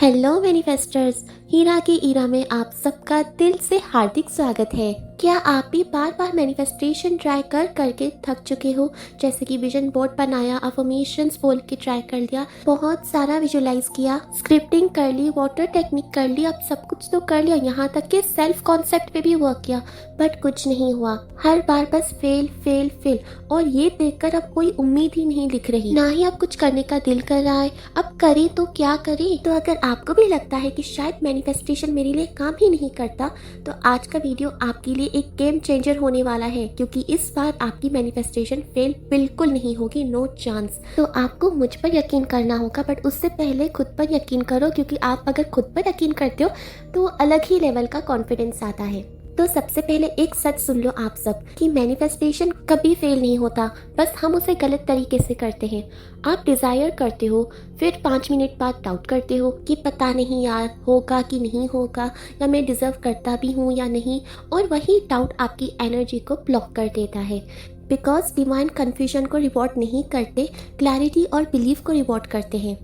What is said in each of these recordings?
Hello मैनिफेस्टर्स, हीरा के ईरा में आप सबका दिल से हार्दिक स्वागत है। क्या आप भी बार बार मैनिफेस्टेशन ट्राई कर करके थक चुके हो? जैसे कि विजन बोर्ड बनाया, अफर्मेशंस बोल के ट्राई कर लिया, बहुत सारा विजुलाइज किया, स्क्रिप्टिंग कर ली, वाटर टेक्निक कर ली, अब सब कुछ तो कर लिया, यहाँ तक कि सेल्फ कॉन्सेप्ट पे भी वर्क किया, बट कुछ नहीं हुआ। हर बार बस फेल फेल फेल। और ये देखकर अब कोई उम्मीद ही नहीं दिख रही, ना ही अब कुछ करने का दिल कर रहा है। अब करें तो क्या करें? तो अगर आपको भी लगता है कि शायद मैनिफेस्टेशन मेरे लिए काम ही नहीं करता, तो आज का वीडियो आपके लिए एक गेम चेंजर होने वाला है, क्योंकि इस बार आपकी मैनिफेस्टेशन फेल बिल्कुल नहीं होगी, नो चांस। तो आपको मुझ पर यकीन करना होगा, बट उससे पहले खुद पर यकीन करो, क्योंकि आप अगर खुद पर यकीन करते हो तो अलग ही लेवल का कॉन्फिडेंस आता है। तो सबसे पहले एक सच सुन लो आप सब कि मैनिफेस्टेशन कभी फेल नहीं होता, बस हम उसे गलत तरीके से करते हैं। आप डिज़ायर करते हो, फिर 5 मिनट बाद डाउट करते हो कि पता नहीं यार होगा कि नहीं होगा, या मैं डिज़र्व करता भी हूँ या नहीं, और वही डाउट आपकी एनर्जी को ब्लॉक कर देता है। बिकॉज डिवाइन कन्फ्यूजन को रिवॉर्ड नहीं करते, क्लैरिटी और बिलीफ को रिवॉर्ड करते हैं।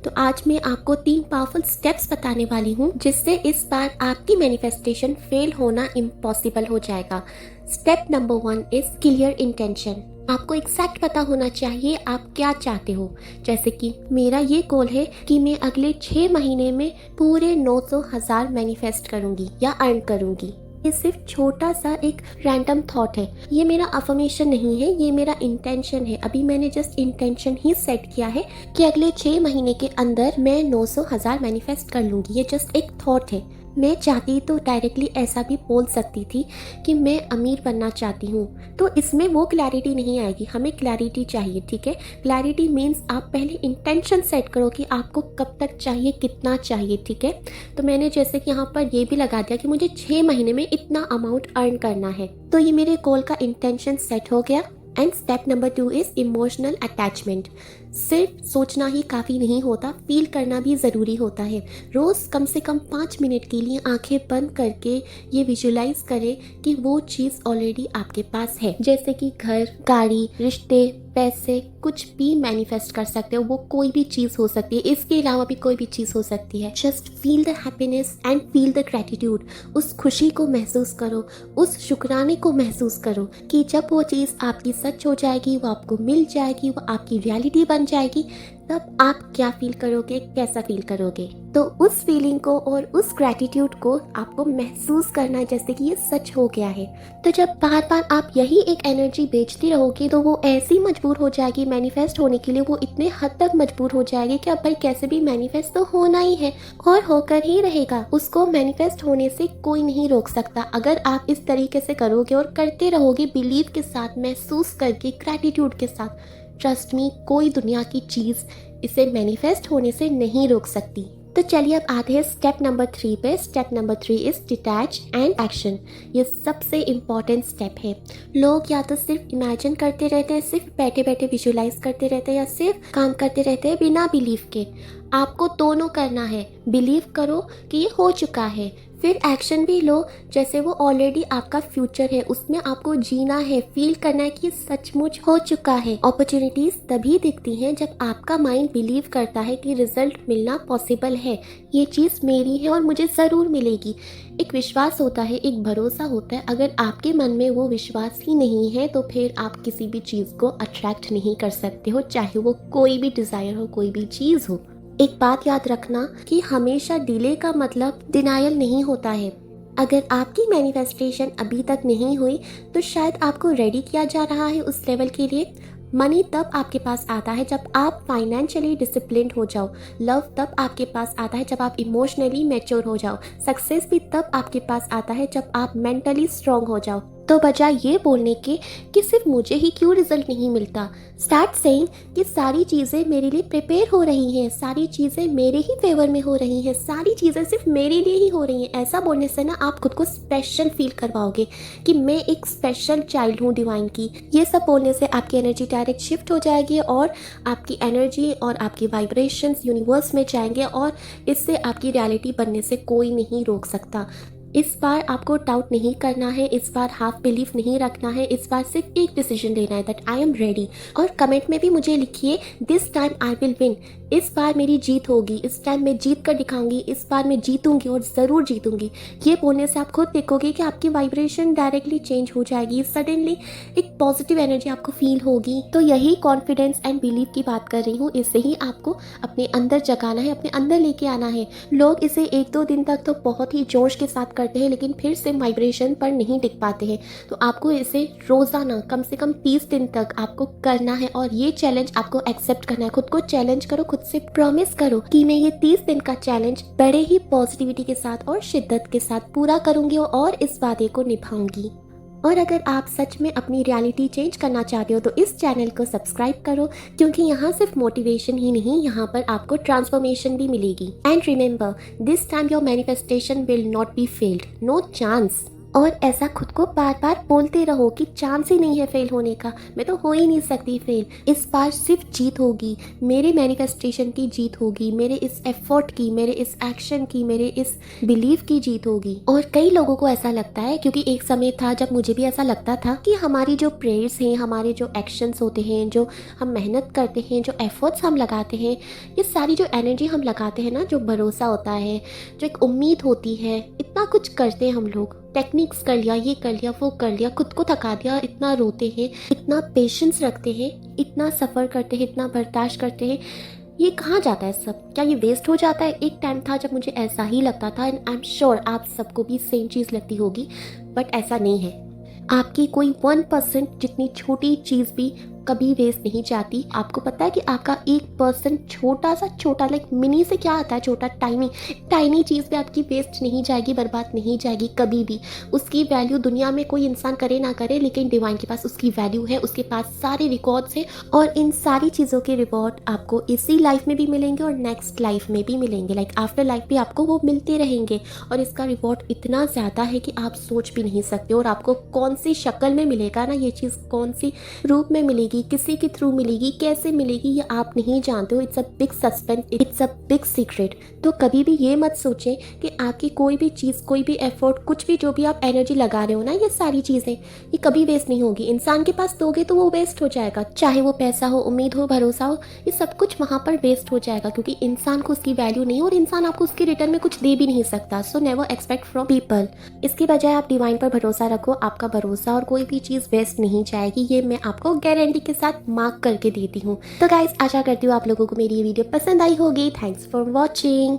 तो आज मैं आपको 3 पावरफुल स्टेप्स बताने वाली हूँ, जिससे इस बार आपकी मैनिफेस्टेशन फेल होना इम्पॉसिबल हो जाएगा। Step number 1 is clear intention. आपको एग्जैक्ट पता होना चाहिए आप क्या चाहते हो। जैसे कि मेरा ये गोल है कि मैं अगले 6 महीने में पूरे 900,000 मैनिफेस्ट करूंगी या अर्न करूंगी। ये सिर्फ छोटा सा एक रैंडम थॉट है, ये मेरा अफर्मेशन नहीं है, ये मेरा इंटेंशन है। अभी मैंने जस्ट इंटेंशन ही सेट किया है कि अगले 6 महीने के अंदर मैं 900,000 मैनिफेस्ट कर लूँगी। ये जस्ट एक थॉट है। मैं चाहती तो डायरेक्टली ऐसा भी बोल सकती थी कि मैं अमीर बनना चाहती हूँ, तो इसमें वो क्लैरिटी नहीं आएगी। हमें क्लैरिटी चाहिए, ठीक है। क्लैरिटी मीन्स आप पहले इंटेंशन सेट करो कि आपको कब तक चाहिए, कितना चाहिए, ठीक है। तो मैंने जैसे कि यहाँ पर ये भी लगा दिया कि मुझे 6 महीने में इतना अमाउंट अर्न करना है, तो ये मेरे गोल का इंटेंशन सेट हो गया। And step number 2 is emotional attachment. सिर्फ सोचना ही काफ़ी नहीं होता, फील करना भी ज़रूरी होता है। रोज़ कम से कम 5 मिनट के लिए आंखें बंद करके ये विजुलाइज करें कि वो चीज़ ऑलरेडी आपके पास है। जैसे कि घर, गाड़ी, रिश्ते, पैसे, कुछ भी मैनिफेस्ट कर सकते हो। वो कोई भी चीज़ हो सकती है, इसके अलावा भी कोई भी चीज़ हो सकती है। Just feel the happiness and feel the gratitude. उस खुशी को महसूस करो, उस शुक्राने को महसूस करो कि जब वो चीज़ आपकी सच हो जाएगी, वो आपको मिल जाएगी, वो आपकी रियलिटी बन जाएगी, तब आप क्या फील करोगे, कैसा फील करोगे। तो उस फीलिंग को और उस ग्रैटिट्यूड को आपको महसूस करना है, जैसे कि ये सच हो गया है। तो जब बार बार आप यही एक एनर्जी बेचती रहोगे, तो वो ऐसी मजबूर हो जाएगी मैनिफेस्ट होने के लिए, वो इतने हद तक मजबूर हो जाएगी कि अब भाई कैसे भी मैनिफेस्ट तो होना ही है और होकर ही रहेगा। उसको मैनिफेस्ट होने से कोई नहीं रोक सकता। अगर आप इस तरीके से करोगे और करते रहोगे बिलीव के साथ, महसूस करके, ग्रैटिट्यूड के साथ, ट्रस्ट मी, कोई दुनिया की चीज़ इसे मैनिफेस्ट होने से नहीं रोक सकती। तो चलिए अब आते हैं स्टेप नंबर 3 पे। Step number 3 is detach and action. ये सबसे इम्पॉर्टेंट स्टेप है। लोग या तो सिर्फ इमेजिन करते रहते हैं, सिर्फ बैठे बैठे विजुलाइज करते रहते हैं, या सिर्फ काम करते रहते हैं बिना बिलीव के। आपको दोनों करना है। बिलीव करो कि ये हो चुका है, फिर एक्शन भी लो जैसे वो ऑलरेडी आपका फ्यूचर है, उसमें आपको जीना है, फील करना है कि ये सचमुच हो चुका है। अपॉर्चुनिटीज तभी दिखती हैं जब आपका माइंड बिलीव करता है कि रिजल्ट मिलना पॉसिबल है, ये चीज़ मेरी है और मुझे ज़रूर मिलेगी। एक विश्वास होता है, एक भरोसा होता है। अगर आपके मन में वो विश्वास ही नहीं है, तो फिर आप किसी भी चीज़ को अट्रैक्ट नहीं कर सकते हो, चाहे वो कोई भी डिज़ायर हो, कोई भी चीज़ हो। एक बात याद रखना कि हमेशा डिले का मतलब डिनायल नहीं होता है। अगर आपकी मैनिफेस्टेशन अभी तक नहीं हुई, तो शायद आपको रेडी किया जा रहा है उस लेवल के लिए। मनी तब आपके पास आता है जब आप फाइनेंशियली डिसिप्लिन्ड हो जाओ। लव तब आपके पास आता है जब आप इमोशनली मैच्योर हो जाओ। सक्सेस भी तब आपके पास आता है जब आप मेंटली स्ट्रांग हो जाओ। तो बजाय ये बोलने के कि सिर्फ मुझे ही क्यों रिजल्ट नहीं मिलता, स्टार्ट सेइंग कि सारी चीज़ें मेरे लिए प्रिपेयर हो रही हैं, सारी चीज़ें मेरे ही फेवर में हो रही हैं, सारी चीज़ें सिर्फ मेरे लिए ही हो रही हैं। ऐसा बोलने से ना आप खुद को स्पेशल फील करवाओगे कि मैं एक स्पेशल चाइल्ड हूँ डिवाइन की। ये सब बोलने से आपकी एनर्जी डायरेक्ट शिफ्ट हो जाएगी और आपकी एनर्जी और आपकी वाइब्रेशंस यूनिवर्स में जाएंगे, और इससे आपकी रियलिटी बनने से कोई नहीं रोक सकता। इस बार आपको डाउट नहीं करना है, इस बार हाफ बिलीफ नहीं रखना है, इस बार सिर्फ एक डिसीजन लेना है दैट आई एम रेडी। और कमेंट में भी मुझे लिखिए this time I will win, इस बार मेरी जीत होगी, इस टाइम मैं जीत कर दिखाऊंगी, इस बार मैं जीतूंगी और ज़रूर जीतूंगी। ये बोलने से आप खुद देखोगे कि आपकी वाइब्रेशन डायरेक्टली चेंज हो जाएगी, सडनली एक पॉजिटिव एनर्जी आपको फील होगी। तो यही कॉन्फिडेंस एंड बिलीव की बात कर रही हूँ, इससे ही आपको अपने अंदर जगाना है, अपने अंदर लेके आना है। लोग इसे 1-2 दिन तक तो बहुत ही जोश के साथ करते हैं, लेकिन फिर से वाइब्रेशन पर नहीं टिक पाते हैं। तो आपको इसे रोज़ाना कम से कम 30 दिन तक आपको करना है और ये चैलेंज आपको एक्सेप्ट करना है। खुद को चैलेंज करो, खुद से प्रॉमिस करो कि मैं ये 30 दिन का चैलेंज बड़े ही पॉजिटिविटी के साथ और शिद्दत के साथ पूरा करूंगी और इस वादे को निभाऊंगी। और अगर आप सच में अपनी रियलिटी चेंज करना चाहते हो तो इस चैनल को सब्सक्राइब करो, क्योंकि यहाँ सिर्फ मोटिवेशन ही नहीं, यहाँ पर आपको ट्रांसफॉर्मेशन भी मिलेगी। And remember, this time your manifestation will not be failed, no chance. और ऐसा खुद को बार बार बोलते रहो कि चांस ही नहीं है फेल होने का, मैं तो हो ही नहीं सकती फेल। इस बार सिर्फ जीत होगी, मेरे मैनिफेस्टेशन की जीत होगी, मेरे इस एफर्ट की, मेरे इस एक्शन की, मेरे इस बिलीव की जीत होगी। और कई लोगों को ऐसा लगता है, क्योंकि एक समय था जब मुझे भी ऐसा लगता था कि हमारी जो प्रेयर्स हैं, हमारे जो एक्शंस होते हैं, जो हम मेहनत करते हैं, जो एफर्ट्स हम लगाते हैं, ये सारी जो एनर्जी हम लगाते हैं ना, जो भरोसा होता है, जो एक उम्मीद होती है, इतना कुछ करते हैं हम लोग, टेक्निक्स कर लिया, ये कर लिया, वो कर लिया, खुद को थका दिया, इतना रोते हैं, इतना पेशेंस रखते हैं, इतना सफ़र करते हैं, इतना बर्दाश्त करते हैं, ये कहाँ जाता है सब? क्या ये वेस्ट हो जाता है? एक टाइम था जब मुझे ऐसा ही लगता था, एंड आई एम श्योर आप सबको भी सेम चीज़ लगती होगी, बट ऐसा नहीं है। आपकी कोई 1% जितनी छोटी चीज़ भी कभी वेस्ट नहीं जाती। आपको पता है कि आपका 1% छोटा सा, छोटा लाइक मिनी से क्या आता है, छोटा टाइनी टाइनी चीज़ भी आपकी वेस्ट नहीं जाएगी, बर्बाद नहीं जाएगी कभी भी। उसकी वैल्यू दुनिया में कोई इंसान करे ना करे, लेकिन डिवाइन के पास उसकी वैल्यू है, उसके पास सारे रिकॉर्ड्स हैं, और इन सारी चीज़ों के रिवॉर्ड आपको इसी लाइफ में भी मिलेंगे और नेक्स्ट लाइफ में भी मिलेंगे, लाइक आफ्टर लाइफ भी आपको वो मिलते रहेंगे। और इसका रिवॉर्ड इतना ज़्यादा है कि आप सोच भी नहीं सकते। और आपको कौन सी शक्ल में मिलेगा ना ये चीज़, कौन सी रूप में मिलेगी, किसी के थ्रू मिलेगी, कैसे मिलेगी, ये आप नहीं जानते हो। It's a big suspense, it's a big secret. तो कभी भी ये मत सोचें कि आपकी कोई भी चीज़, कोई भी एफर्ट, कुछ भी जो भी आप एनर्जी लगा रहे हो ना, ये सारी चीज़ें ये कभी वेस्ट नहीं होगी। इंसान के पास दोगे तो वो वेस्ट हो जाएगा, चाहे वो पैसा हो, उम्मीद हो, भरोसा हो, ये सब कुछ वहाँ पर वेस्ट हो जाएगा, क्योंकि इंसान को उसकी वैल्यू नहीं, और इंसान आपको उसके रिटर्न में कुछ दे भी नहीं सकता। So never expect from people. इसके बजाय आप डिवाइन पर भरोसा रखो, आपका भरोसा और कोई भी चीज़ वेस्ट नहीं जाएगी, ये मैं आपको गारंटी के साथ मार्क करके देती हूँ। तो गाइस, आशा करती हूँ आप लोगों को मेरी ये वीडियो पसंद आई होगी। Thanks for watching.